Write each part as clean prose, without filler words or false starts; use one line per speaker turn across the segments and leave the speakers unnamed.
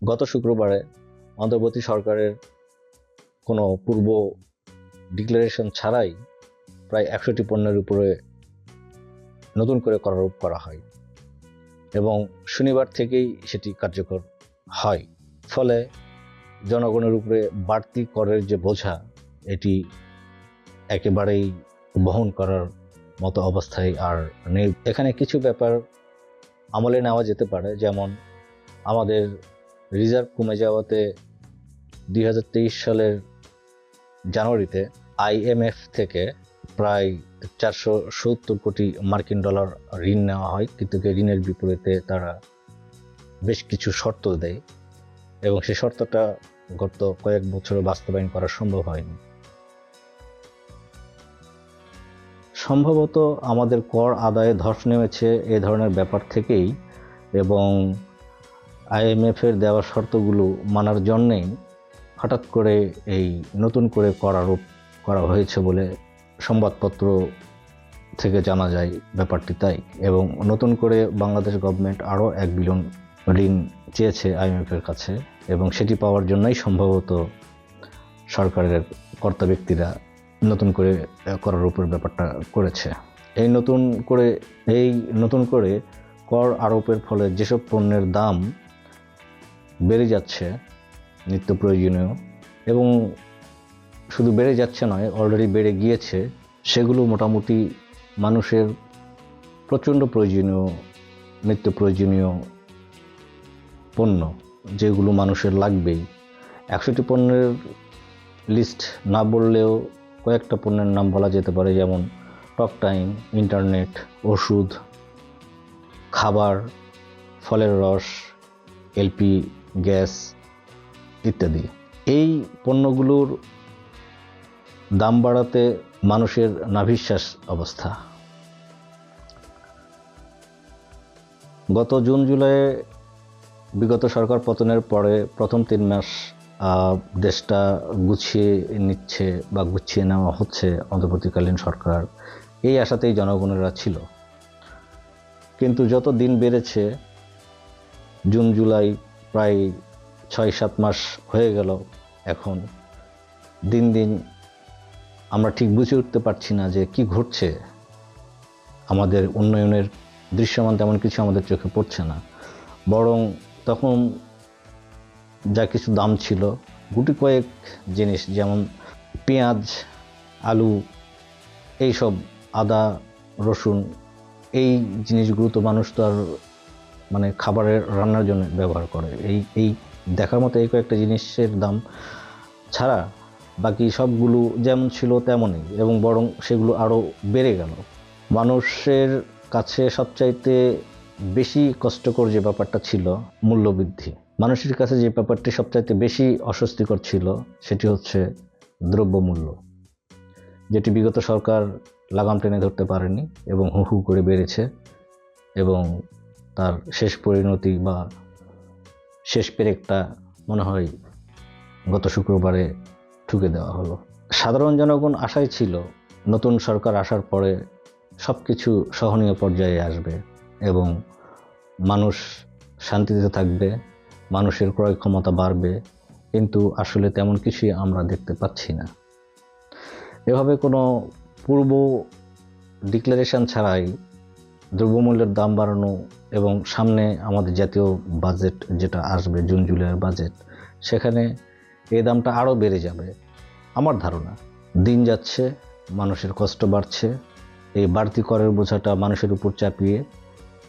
গত শুক্রবারে অন্তর্বর্তী সরকারের কোনো পূর্ব ডিক্লারেশন ছাড়াই প্রায় 100টি পণ্যের উপরে নতুন করে কর আরোপ করা হয় এবং শনিবার থেকেই সেটি কার্যকর হয়। ফলে জনগণের উপরে বাড়তি করের যে বোঝা, এটি একেবারেই বহন করার মতো অবস্থায় আর নেই। এখানে কিছু ব্যাপার আমলে নেওয়া যেতে পারে, যেমন আমাদের রিজার্ভ কমে যাওয়াতে 2023 সালের জানুয়ারিতে IMF থেকে প্রায় 470 কোটি মার্কিন ডলার ঋণ নেওয়া হয়, কিন্তু ঋণের বিপরীতে তারা বেশ কিছু শর্ত দেয় এবং সেই শর্তটা গত কয়েক বছরে বাস্তবায়ন করা সম্ভব হয়নি। সম্ভবত আমাদের কর আদায়ে ধস নেমেছে এ ধরনের ব্যাপার থেকেই, এবং IMF-এর দেওয়া শর্তগুলো মানার জন্যেই হঠাৎ করে এই নতুন করে কর আরোপ করা হয়েছে বলে সংবাদপত্র থেকে জানা যায় ব্যাপারটি তাই। এবং নতুন করে বাংলাদেশ গভর্নমেন্ট আরও 1 বিলিয়ন ঋণ চেয়েছে IMF-এর কাছে, এবং সেটি পাওয়ার জন্যই সম্ভবত সরকারের কর্তা ব্যক্তিরা নতুন করে কর আরোপের ব্যাপারটা করেছে। এই নতুন করে কর আরোপের ফলে যেসব পণ্যের দাম বেড়ে যাচ্ছে নিত্য প্রয়োজনীয়, এবং শুধু বেড়ে যাচ্ছে নয়, অলরেডি বেড়ে গিয়েছে, সেগুলো মোটামুটি মানুষের প্রচণ্ড প্রয়োজনীয় নিত্য প্রয়োজনীয় পণ্য, যেগুলো মানুষের লাগবেই। 100টি পণ্যের লিস্ট না বললেও কয়েকটা পণ্যের নাম বলা যেতে পারে, যেমন টক টাইম, ইন্টারনেট, ওষুধ, খাবার, ফলের রস, LP গ্যাস ইত্যাদি। এই পণ্যগুলোর দাম বাড়াতে মানুষের নাভিশ্বাস অবস্থা। গত জুন জুলাইয়ে বিগত সরকার পতনের পরে প্রথম 3 মাস দেশটা গুছিয়ে নিচ্ছে বা গুছিয়ে নেওয়া হচ্ছে অন্তর্বর্তীকালীন সরকার, এই আশাতেই জনগণেরা ছিল। কিন্তু যত দিন বেড়েছে, জুন জুলাই প্রায় 6-7 মাস হয়ে গেল, এখন দিন দিন আমরা ঠিক বুঝে উঠতে পারছি না যে কি ঘটছে। আমাদের উন্নয়নের দৃশ্যমান তেমন কিছু আমাদের চোখে পড়ছে না, বরং তখন যা কিছু দাম ছিল, গুটি কয়েক জিনিস যেমন পেঁয়াজ, আলু, এইসব, আদা, রসুন, এই জিনিসগুলো তো মানুষ তো আর খাবারের রান্নার জন্য ব্যবহার করে। এই দেখার মতো এই কয়েকটা জিনিসের দাম ছাড়া বাকি সবগুলো যেমন ছিল তেমনই, এবং বরং সেগুলো আরও বেড়ে গেল। মানুষের কাছে সবচাইতে বেশি কষ্টকর যে ব্যাপারটা ছিল মূল্যবৃদ্ধি। মানুষের কাছে যে ব্যাপারটি সবচাইতে বেশি অস্বস্তিকর ছিল সেটি হচ্ছে দ্রব্যমূল্য, যেটি বিগত সরকার লাগাম টেনে ধরতে পারেনি এবং হু হু করে বেড়েছে, এবং তার শেষ পরিণতি বা শেষ পেরেকটা মনে হয় গত শুক্রবারে ঠুকে দেওয়া হলো। সাধারণ জনগণ আশায় ছিল নতুন সরকার আসার পরে সব কিছু সহনীয় পর্যায়ে আসবে এবং মানুষ শান্তিতে থাকবে, মানুষের ক্রয় ক্ষমতা বাড়বে, কিন্তু আসলে তেমন কিছুই আমরা দেখতে পাচ্ছি না। এভাবে কোনো পূর্ব ডিক্লারেশন ছাড়াই দ্রব্যমূল্যের দাম বাড়ানো, এবং সামনে আমাদের জাতীয় বাজেট যেটা আসবে, জুন জুলাইয়ের বাজেট, সেখানে এই দামটা আরও বেড়ে যাবে আমার ধারণা। দিন যাচ্ছে, মানুষের কষ্ট বাড়ছে, এই বাড়তি করের বোঝাটা মানুষের উপর চাপিয়ে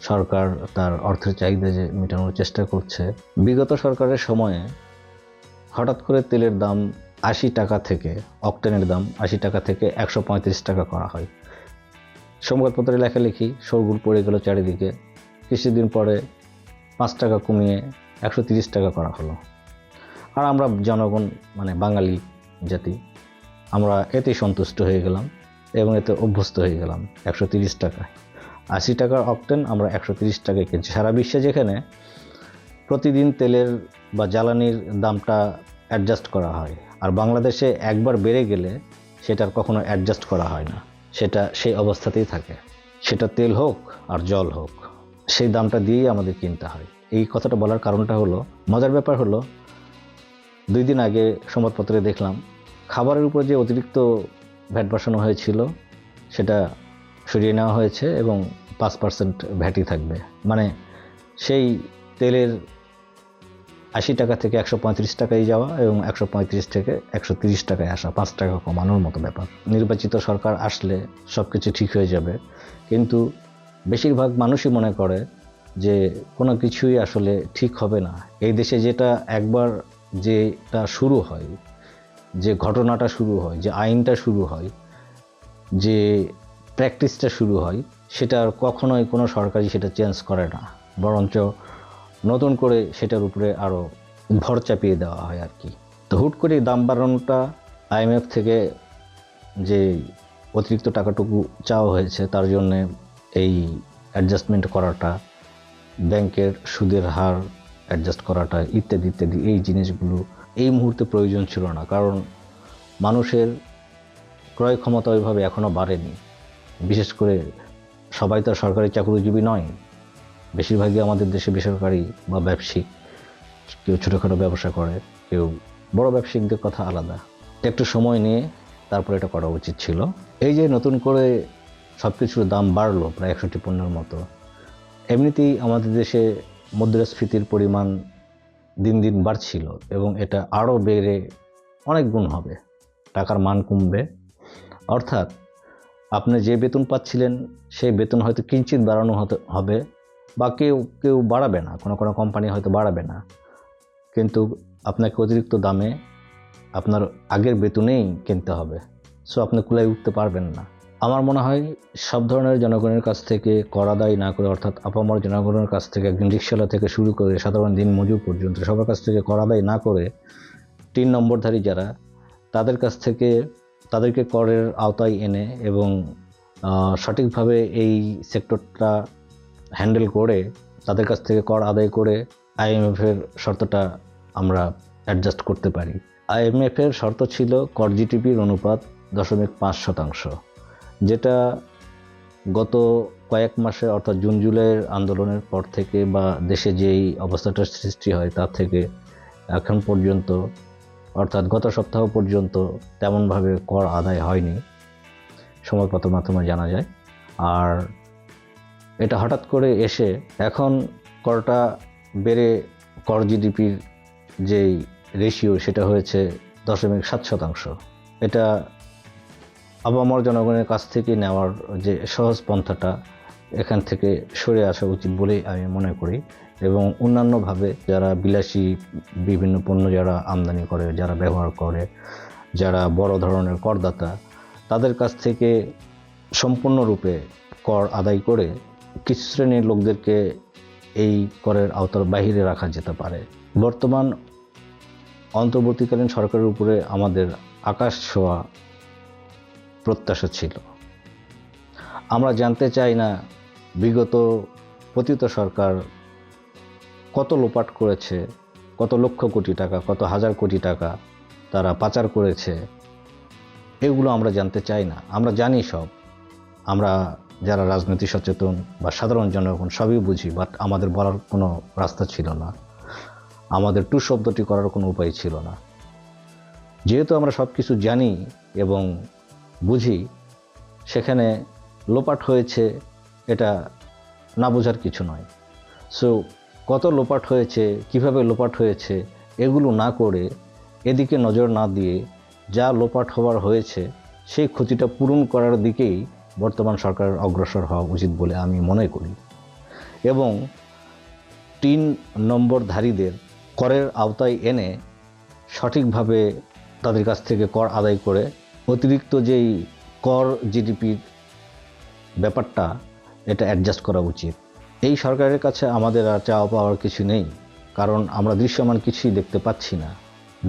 সরকার তার অর্থের চাহিদা যে মেটানোর চেষ্টা করছে। বিগত সরকারের সময়ে হঠাৎ করে তেলের দাম 80 টাকা থেকে, অকটেনের দাম 80 টাকা থেকে 135 টাকা করা হয়। সংবাদপত্রে লেখালেখি শোরগোল পড়ে গেল চারিদিকে। কিছুদিন পরে 5 টাকা কমিয়ে 130 টাকা করা হলো। আর আমরা জনগণ, বাঙালি জাতি, আমরা এতেই সন্তুষ্ট হয়ে গেলাম এবং এতে অভ্যস্ত হয়ে গেলাম। 130 টাকা, 80 টাকার অকটেন আমরা 130 টাকায় কিনছি। সারা বিশ্বে যেখানে প্রতিদিন তেলের বা জ্বালানির দামটা অ্যাডজাস্ট করা হয়, আর বাংলাদেশে একবার বেড়ে গেলে সেটার কখনো অ্যাডজাস্ট করা হয় না, সেটা সেই অবস্থাতেই থাকে। সেটা তেল হোক আর জল হোক, সেই দামটা দিয়েই আমাদের কিনতে হয়। এই কথাটা বলার কারণটা হলো, মজার ব্যাপার হলো 2 দিন আগে সংবাদপত্রে দেখলাম খাবারের উপর যে অতিরিক্ত ভ্যাট বসানো হয়েছিল সেটা সরিয়ে নেওয়া হয়েছে এবং 5% ভ্যাটই থাকবে। মানে সেই তেলের 80 টাকা থেকে 135 টাকায় যাওয়া এবং 135 থেকে 130 টাকায় আসা, 5 টাকা কমানোর মতো ব্যাপার। নির্বাচিত সরকার আসলে সব কিছু ঠিক হয়ে যাবে, কিন্তু বেশিরভাগ মানুষই মনে করে যে কোনো কিছুই আসলে ঠিক হবে না। এই দেশে যেটা একবার যেটা শুরু হয়, যে ঘটনাটা শুরু হয়, যে আইনটা শুরু হয়, যে প্র্যাকটিসটা শুরু হয়, সেটা আর কখনোই কোনো সরকারই সেটা চেঞ্জ করে না, বরঞ্চ নতুন করে সেটার উপরে আরও ভর চাপিয়ে দেওয়া হয় আর কি। তো হুট করে দাম বাড়ানোটা, আইএমএফ থেকে যে অতিরিক্ত টাকাটুকু চাওয়া হয়েছে তার জন্যে এই অ্যাডজাস্টমেন্ট করাটা, ব্যাংকের সুদের হার অ্যাডজাস্ট করাটা ইত্যাদি ইত্যাদি, এই জিনিসগুলো এই মুহূর্তে প্রয়োজন ছিল না। কারণ মানুষের ক্রয় ক্ষমতা ওইভাবে এখনও বাড়েনি। বিশেষ করে সবাই তো সরকারি চাকরিজীবী নয়, বেশিরভাগই আমাদের দেশে বেসরকারি বা ব্যবসায়িক, কেউ ছোটোখাটো ব্যবসা করে, কেউ বড় ব্যবসায়িকদের কথা আলাদা। একটু সময় নিয়ে তারপর এটা করা উচিত ছিল। এই যে নতুন করে সব কিছুর দাম বাড়লো প্রায় 100টি পণ্যের মতো, এমনিতেই আমাদের দেশে মুদ্রাস্ফীতির পরিমাণ দিন দিন বাড়ছিল এবং এটা আরও বেড়ে অনেক গুণ হবে, টাকার মান কমবে। অর্থাৎ আপনি যে বেতন পাচ্ছিলেন সেই বেতন হয়তো কিঞ্চিত বাড়ানো হবে, বা কেউ কেউ বাড়াবে না, কোনো কোনো কোম্পানি হয়তো বাড়াবে না, কিন্তু আপনাকে অতিরিক্ত দামে আপনার আগের বেতনেই কিনতে হবে। সো আপনি কুলায় উঠতে পারবেন না। আমার মনে হয় সব ধরনের জনগণের কাছ থেকে কর আদায় না করে, অর্থাৎ আপামর জনগণের কাছ থেকে, একজন রিক্সাওয়ালা থেকে শুরু করে সাধারণ দিন মজুর পর্যন্ত সবার কাছ থেকে কর আদায় না করে 3 নম্বরধারী যারা, তাদের কাছ থেকে তাদেরকে করের আওতায় এনে এবং সঠিকভাবে এই সেক্টরটা হ্যান্ডেল করে তাদের কাছ থেকে কর আদায় করে আইএমএফের শর্তটা আমরা অ্যাডজাস্ট করতে পারি। আইএমএফের শর্ত ছিল কর জিডিপির অনুপাত 0.5%, যেটা গত কয়েক মাসে অর্থাৎ জুন জুলাইয়ের আন্দোলনের পর থেকে বা দেশে যেই অবস্থাটার সৃষ্টি হয় তার থেকে এখন পর্যন্ত, অর্থাৎ গত সপ্তাহ পর্যন্ত তেমনভাবে কর আদায় হয়নি, সংবাদপত্রের মাধ্যমে জানা যায়। আর এটা হঠাৎ করে এসে এখন করটা বেড়ে কর জিডিপির যেই রেশিও সেটা হয়েছে 0.7%। এটা আপামর জনগণের কাছ থেকে নেওয়ার যে সহজ পন্থাটা, এখান থেকে সরে আসা উচিত বলেই আমি মনে করি। এবং অন্যান্যভাবে যারা বিলাসী বিভিন্ন পণ্য যারা আমদানি করে, যারা ব্যবহার করে, যারা বড় ধরনের করদাতা, তাদের কাছ থেকে সম্পূর্ণরূপে কর আদায় করে কিছু শ্রেণীর লোকদেরকে এই করের আওতার বাহিরে রাখা যেতে পারে। বর্তমান অন্তর্বর্তীকালীন সরকারের উপরে আমাদের আকাশ ছোঁয়া প্রত্যাশা ছিল। আমরা জানতে চাই না বিগত পতিত সরকার কত লোপাট করেছে, কত লক্ষ কোটি টাকা, কত হাজার কোটি টাকা তারা পাচার করেছে, এগুলো আমরা জানতে চাই না। আমরা জানি সব, আমরা যারা রাজনীতি সচেতন বা সাধারণ জনগণ সবই বুঝি, বাট আমাদের বলার কোনো রাস্তা ছিল না, আমাদের টু শব্দটি করার কোনো উপায় ছিল না। যেহেতু আমরা সব কিছু জানি এবং বুঝি, সেখানে লোপাট হয়েছে এটা না বোঝার কিছু নয়। সো কত লোপাট হয়েছে, কিভাবে লোপাট হয়েছে, এগুলো না করে, এদিকে নজর না দিয়ে যা লোপাট হওয়ার হয়েছে সেই ক্ষতিটা পূরণ করার দিকেই বর্তমান সরকারের অগ্রসর হওয়া উচিত বলে আমি মনে করি। এবং 3 নম্বরধারীদের করের আওতায় এনে সঠিকভাবে তাদের কাছ থেকে কর আদায় করে অতিরিক্ত যেই কর জিডিপির ব্যাপারটা, এটা অ্যাডজাস্ট করা উচিত। এই সরকারের কাছে আমাদের আর চাওয়া পাওয়ার কিছু নেই, কারণ আমরা দৃশ্যমান কিছুই দেখতে পাচ্ছি না।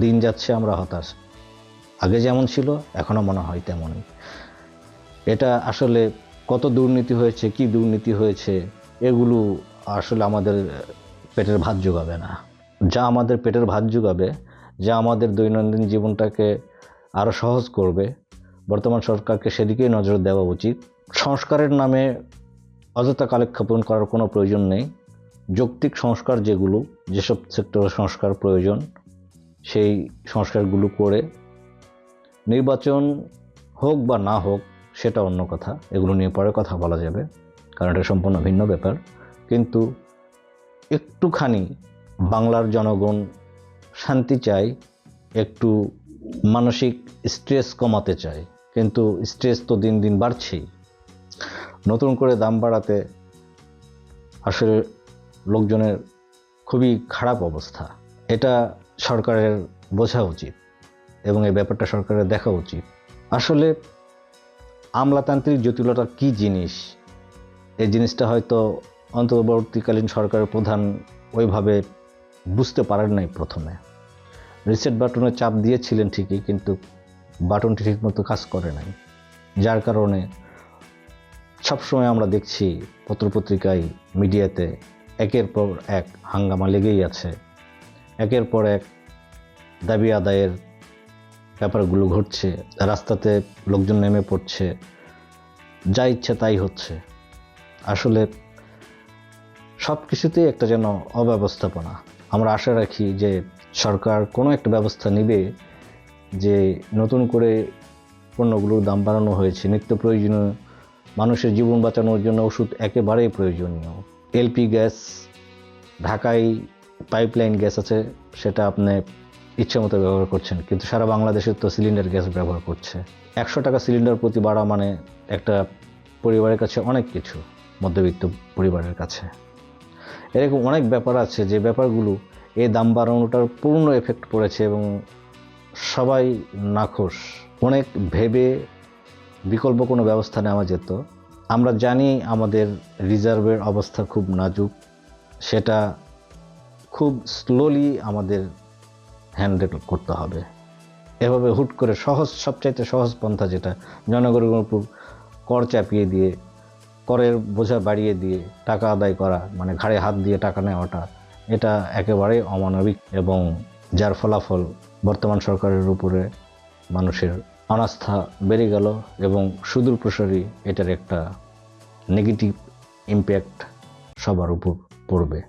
দিন যাচ্ছে, আমরা হতাশ। আগে যেমন ছিল এখনও মনে হয় তেমনই। এটা আসলে কত দুর্নীতি হয়েছে, কি দুর্নীতি হয়েছে, এগুলো আসলে আমাদের পেটের ভাত জোগাবে না। যা আমাদের পেটের ভাত জোগাবে, যা আমাদের দৈনন্দিন জীবনটাকে আরও সহজ করবে, বর্তমান সরকারকে সেদিকেই নজর দেওয়া উচিত। সংস্কারের নামে অযথা কালেক্ষেপণ করার কোনো প্রয়োজন নেই। যৌক্তিক সংস্কার যেসব সেক্টরে সংস্কার প্রয়োজন সেই সংস্কারগুলো করে নির্বাচন হোক বা না হোক সেটা অন্য কথা, এগুলো নিয়ে পরে কথা বলা যাবে, কারণ এটা সম্পূর্ণ ভিন্ন ব্যাপার। কিন্তু একটুখানি বাংলার জনগণ শান্তি চায়, একটু মানসিক স্ট্রেস কমাতে চায়, কিন্তু স্ট্রেস তো দিন দিন বাড়ছেই। নতুন করে দাম বাড়াতে আসলে লোকজনের খুবই খারাপ অবস্থা। এটা সরকারের বোঝা উচিত এবং এই ব্যাপারটা সরকারের দেখা উচিত। আসলে আমলাতান্ত্রিক জটিলতা কি জিনিস, এই জিনিসটা হয়তো অন্তর্বর্তীকালীন সরকারের প্রধান ওইভাবে বুঝতে পারেন নাই প্রথমে। রিসেট বাটনে চাপ দিয়েছিলেন ঠিকই, কিন্তু বাটনটি ঠিকমতো কাজ করে নাই, যার কারণে সবসময় আমরা দেখছি পত্রপত্রিকায়, মিডিয়াতে একের পর এক হাঙ্গামা লেগেই আছে, একের পর এক দাবি আদায়ের ব্যাপারগুলো ঘটছে, রাস্তাতে লোকজন নেমে পড়ছে, যা ইচ্ছে তাই হচ্ছে। আসলে সব কিছুতেই একটা যেন অব্যবস্থাপনা। আমরা আশা রাখি যে সরকার কোনো একটা ব্যবস্থা নেবে, যে নতুন করে পণ্যগুলোর দাম বাড়ানো হয়েছে, নিত্য প্রয়োজনীয় মানুষের জীবন বাঁচানোর জন্য ওষুধ একেবারেই প্রয়োজনীয়। এলপি গ্যাস, ঢাকায় পাইপলাইন গ্যাস আছে, সেটা আপনি ইচ্ছে মতো ব্যবহার করছেন, কিন্তু সারা বাংলাদেশের তো সিলিন্ডার গ্যাস ব্যবহার করছে। 100 টাকা সিলিন্ডার প্রতি বাড়া মানে একটা পরিবারের কাছে অনেক কিছু, মধ্যবিত্ত পরিবারের কাছে। এরকম অনেক ব্যাপার আছে যে ব্যাপারগুলো এই দাম বাড়ানোটার পূর্ণ এফেক্ট পড়েছে এবং সবাই নাখোশ। অনেক ভেবে বিকল্প কোনো ব্যবস্থা নেওয়া যেত। আমরা জানি আমাদের রিজার্ভের অবস্থা খুব নাজুক, সেটা খুব স্লোলি আমাদের হ্যান্ডেল করতে হবে। এভাবে হুট করে সবচাইতে সহজ পন্থা যেটা, জনগণের উপর কর চাপিয়ে দিয়ে, করের বোঝা বাড়িয়ে দিয়ে টাকা আদায় করা, মানে ঘাড়ে হাত দিয়ে টাকা নেওয়াটা, এটা একেবারেই অমানবিক এবং যার ফলাফল বর্তমান সরকারের উপরে মানুষের অনাস্থা বেড়ে গেল এবং সুদূর প্রসারী এটার একটা নেগেটিভ ইম্প্যাক্ট সবার উপর পড়বে।